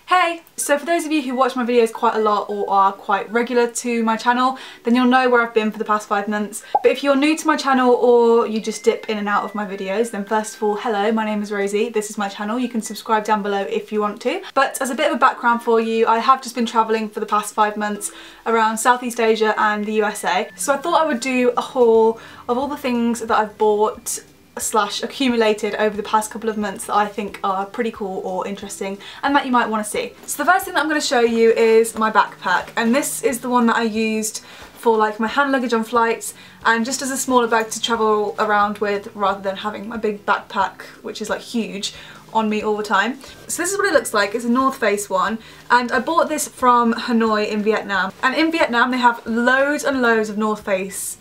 Hey! So for those of you who watch my videos quite a lot or are quite regular to my channel, then you'll know where I've been for the past 5 months. But if you're new to my channel or you just dip in and out of my videos, then first of all, hello, my name is Rosie, this is my channel. You can subscribe down below if you want to. But as a bit of a background for you, I have just been travelling for the past 5 months around Southeast Asia and the USA. So I thought I would do a haul of all the things that I've bought / accumulated over the past couple of months that I think are pretty cool or interesting and that you might want to see. So the first thing that I'm going to show you is my backpack, and this is the one that I used for like my hand luggage on flights and just as a smaller bag to travel around with rather than having my big backpack, which is like huge, on me all the time. So this is what it looks like. It's a North Face one, and I bought this from Hanoi in Vietnam, and in Vietnam they have loads and loads of North Face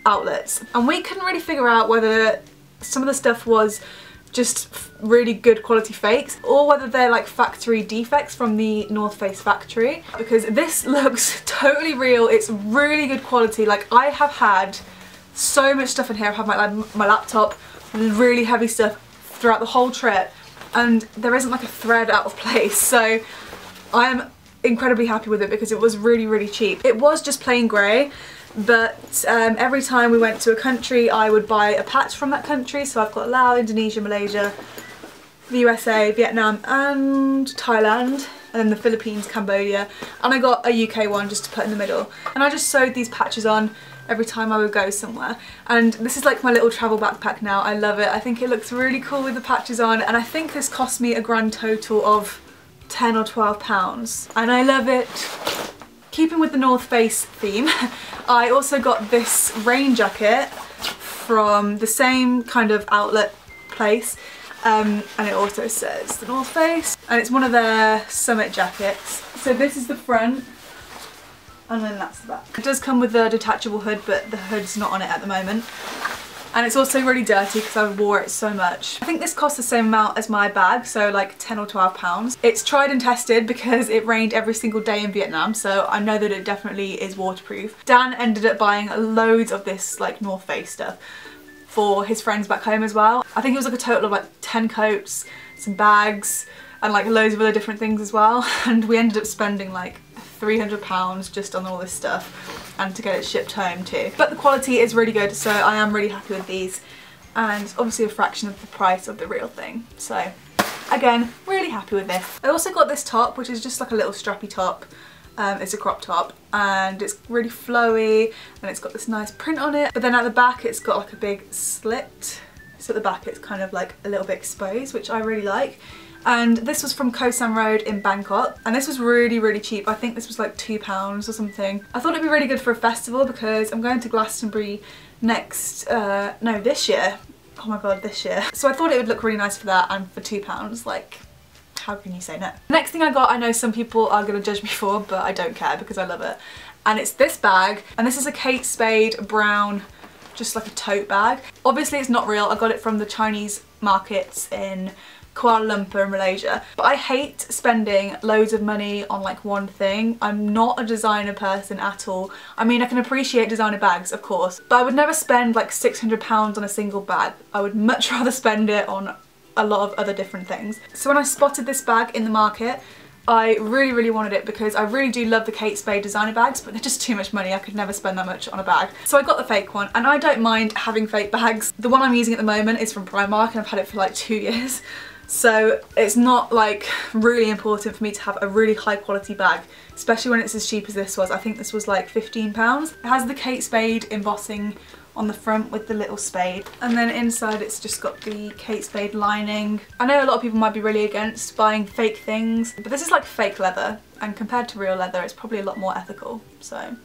outlets, and we couldn't really figure out whether some of the stuff was just really good quality fakes or whether they're like factory defects from the North Face factory, because this looks totally real. It's really good quality. Like, I have had so much stuff in here. I've had my laptop, really heavy stuff throughout the whole trip, and there isn't like a thread out of place, so I am incredibly happy with it because it was really cheap. It was just plain grey, but every time we went to a country I would buy a patch from that country. So I've got Laos, Indonesia, Malaysia, the USA, Vietnam and Thailand, and then the Philippines, Cambodia, and I got a UK one just to put in the middle. And I just sewed these patches on every time I would go somewhere, and this is like my little travel backpack now. I love it. I think it looks really cool with the patches on, and I think this cost me a grand total of £10 or £12, and I love it. Keeping with the North Face theme, I also got this rain jacket from the same kind of outlet place, and it also says the North Face, and it's one of their summit jackets. So this is the front, and then that's the back. It does come with a detachable hood, but the hood's not on it at the moment. And it's also really dirty because I wore it so much. I think this cost the same amount as my bag, so like £10 or £12. It's tried and tested because it rained every single day in Vietnam, so I know that it definitely is waterproof. Dan ended up buying loads of this like North Face stuff for his friends back home as well. I think it was like a total of like 10 coats, some bags, and like loads of other different things as well. And we ended up spending like £300 just on all this stuff and to get it shipped home too. But the quality is really good, so I am really happy with these, and obviously a fraction of the price of the real thing. So again, really happy with this. I also got this top, which is just like a little strappy top. It's a crop top and it's really flowy and it's got this nice print on it, but then at the back it's got like a big slit, so at the back it's kind of like a little bit exposed, which I really like. And this was from Koh Sam Road in Bangkok, and this was really cheap. I think this was like £2 or something. I thought it'd be really good for a festival because I'm going to Glastonbury this year. Oh my god, this year. So I thought it would look really nice for that, and for £2, like, how can you say no? Next thing I got, I know some people are gonna judge me for, but I don't care because I love it. And it's this bag, and this is a Kate Spade brown, just like a tote bag. Obviously it's not real. I got it from the Chinese markets in Kuala Lumpur in Malaysia, but I hate spending loads of money on like one thing. I'm not a designer person at all. I mean, I can appreciate designer bags, of course, but I would never spend like £600 on a single bag. I would much rather spend it on a lot of other different things. So when I spotted this bag in the market, I really wanted it because I really do love the Kate Spade designer bags, but they're just too much money. I could never spend that much on a bag. So I got the fake one, and I don't mind having fake bags. The one I'm using at the moment is from Primark, and I've had it for like 2 years. So it's not like really important for me to have a really high quality bag, especially when it's as cheap as this was. I think this was like £15. It has the Kate Spade embossing on the front with the little spade, and then inside it's just got the Kate Spade lining. I know a lot of people might be really against buying fake things, but this is like fake leather, and compared to real leather it's probably a lot more ethical, so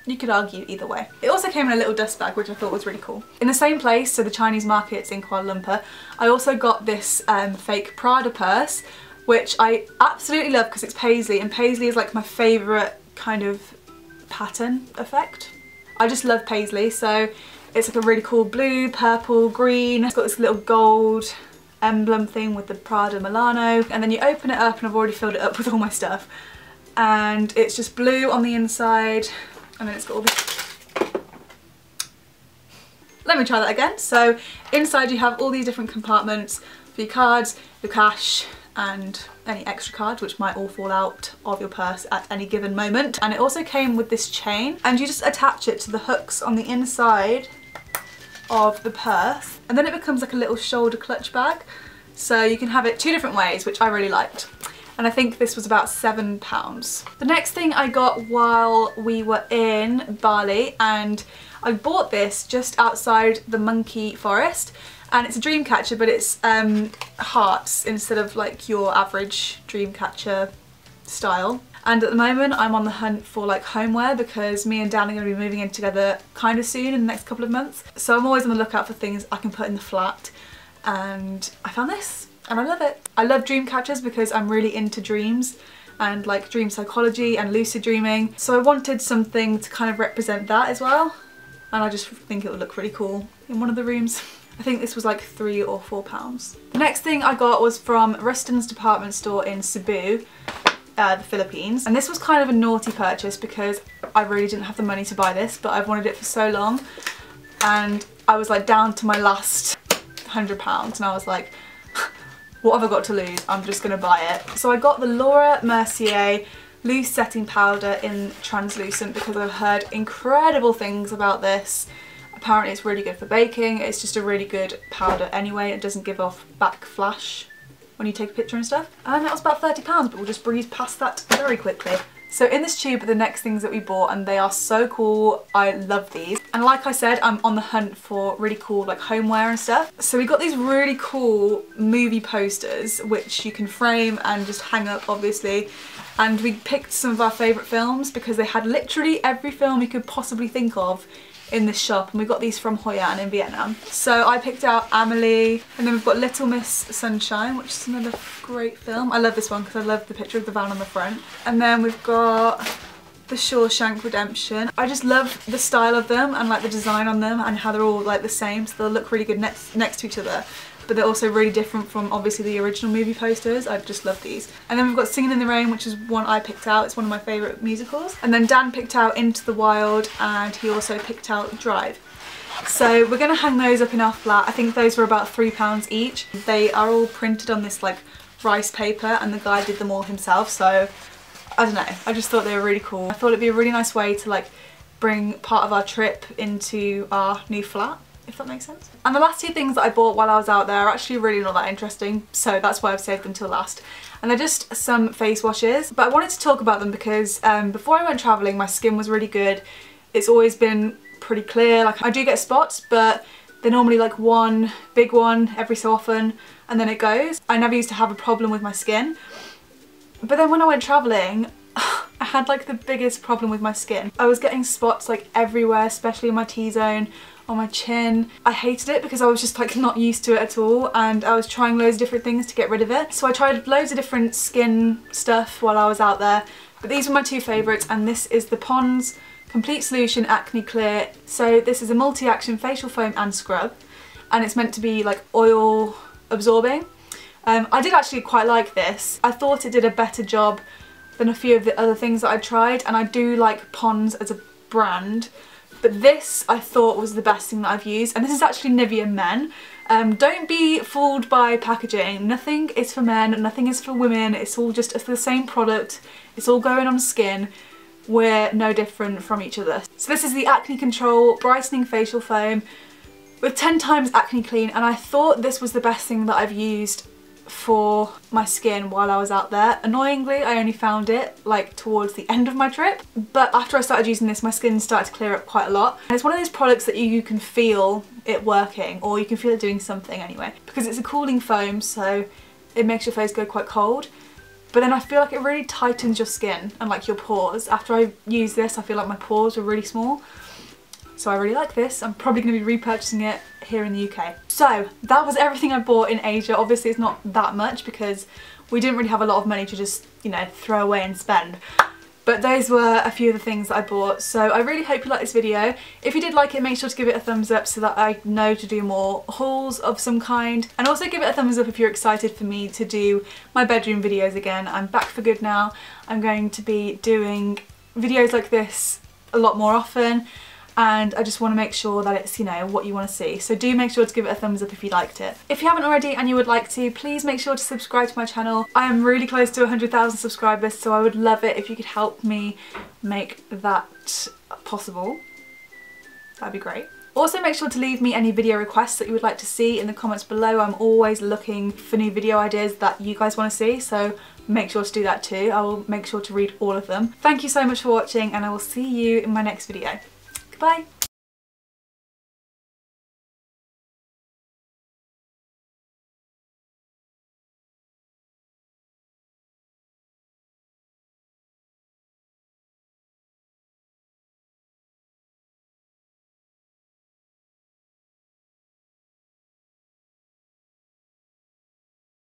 you could argue either way. It also came in a little dust bag, which I thought was really cool. In the same place, so the Chinese markets in Kuala Lumpur, I also got this fake Prada purse, which I absolutely love because it's paisley, and paisley is like my favourite kind of pattern effect. I just love paisley, so it's like a really cool blue, purple, green. It's got this little gold emblem thing with the Prada Milano, and then you open it up, and I've already filled it up with all my stuff, and it's just blue on the inside. And then it's got all these... Let me try that again. So inside you have all these different compartments for your cards, your cash, and any extra cards which might all fall out of your purse at any given moment. And it also came with this chain, and you just attach it to the hooks on the inside of the purse, and then it becomes like a little shoulder clutch bag. So you can have it two different ways, which I really liked. And I think this was about £7. The next thing I got while we were in Bali, and I bought this just outside the monkey forest, and it's a dream catcher, but it's hearts instead of like your average dream catcher style. And at the moment I'm on the hunt for like homeware, because me and Dan are going to be moving in together kind of soon in the next couple of months. So I'm always on the lookout for things I can put in the flat, and I found this and I love it. I love dream catchers because I'm really into dreams and like dream psychology and lucid dreaming. So I wanted something to kind of represent that as well, and I just think it would look really cool in one of the rooms. I think this was like £3 or £4. The next thing I got was from Ruston's department store in Cebu, the Philippines. And this was kind of a naughty purchase because I really didn't have the money to buy this, but I've wanted it for so long. And I was like down to my last £100, and I was like, what have I got to lose? I'm just gonna buy it. So I got the Laura Mercier loose setting powder in translucent because I've heard incredible things about this. Apparently it's really good for baking. It's just a really good powder anyway. It doesn't give off back flash when you take a picture and stuff. And that was about £30, but we'll just breeze past that very quickly. So in this tube are the next things that we bought, and they are so cool. I love these. And like I said, I'm on the hunt for really cool like homeware and stuff. So we got these really cool movie posters which you can frame and just hang up, obviously. And we picked some of our favourite films because they had literally every film you could possibly think of in this shop, and we got these from Hoi An in Vietnam. So I picked out Amelie, and then we've got Little Miss Sunshine, which is another great film. I love this one because I love the picture of the van on the front. And then we've got The Shawshank Redemption. I just love the style of them and like the design on them and how they're all like the same, so they'll look really good next to each other. But they're also really different from obviously the original movie posters. I just love these. And then we've got Singing in the Rain, which is one I picked out. It's one of my favourite musicals. And then Dan picked out Into the Wild, and he also picked out Drive. So we're going to hang those up in our flat. I think those were about £3 each. They are all printed on this like rice paper, and the guy did them all himself. So I don't know, I just thought they were really cool. I thought it'd be a really nice way to like bring part of our trip into our new flat, if that makes sense. And the last two things that I bought while I was out there are actually really not that interesting, so that's why I've saved them till last. And they're just some face washes, but I wanted to talk about them because before I went travelling my skin was really good. It's always been pretty clear. Like I do get spots, but they're normally like one big one every so often and then it goes. I never used to have a problem with my skin. But then when I went travelling, I had like the biggest problem with my skin. I was getting spots like everywhere, especially in my T-zone, on my chin. I hated it because I was just like not used to it at all, and I was trying loads of different things to get rid of it. So I tried loads of different skin stuff while I was out there, but these were my two favourites, and this is the Pond's Complete Solution Acne Clear. So this is a multi-action facial foam and scrub, and it's meant to be like oil absorbing. I did actually quite like this. I thought it did a better job than a few of the other things that I tried, and I do like Pond's as a brand. But this I thought was the best thing that I've used, and this is actually Nivea Men. Don't be fooled by packaging. Nothing is for men, nothing is for women. It's all just the same product. It's all going on skin. We're no different from each other. So this is the Acne Control Brightening Facial Foam with 10 times acne clean, and I thought this was the best thing that I've used for my skin while I was out there. Annoyingly, I only found it like towards the end of my trip, but after I started using this my skin started to clear up quite a lot. And it's one of those products that you can feel it working, or you can feel it doing something anyway, because it's a cooling foam, so it makes your face go quite cold. But then I feel like it really tightens your skin and like your pores. After I use this I feel like my pores were really small. So I really like this. I'm probably going to be repurchasing it here in the UK. So that was everything I bought in Asia. Obviously it's not that much because we didn't really have a lot of money to just, you know, throw away and spend. But those were a few of the things that I bought. So I really hope you liked this video. If you did like it, make sure to give it a thumbs up so that I know to do more hauls of some kind. And also give it a thumbs up if you're excited for me to do my bedroom videos again. I'm back for good now. I'm going to be doing videos like this a lot more often. and I just want to make sure that it's, you know, what you want to see. So do make sure to give it a thumbs up if you liked it. If you haven't already and you would like to, please make sure to subscribe to my channel. I am really close to 100,000 subscribers, so I would love it if you could help me make that possible. That'd be great. Also make sure to leave me any video requests that you would like to see in the comments below. I'm always looking for new video ideas that you guys want to see, so make sure to do that too. I will make sure to read all of them. Thank you so much for watching, and I will see you in my next video. Goodbye!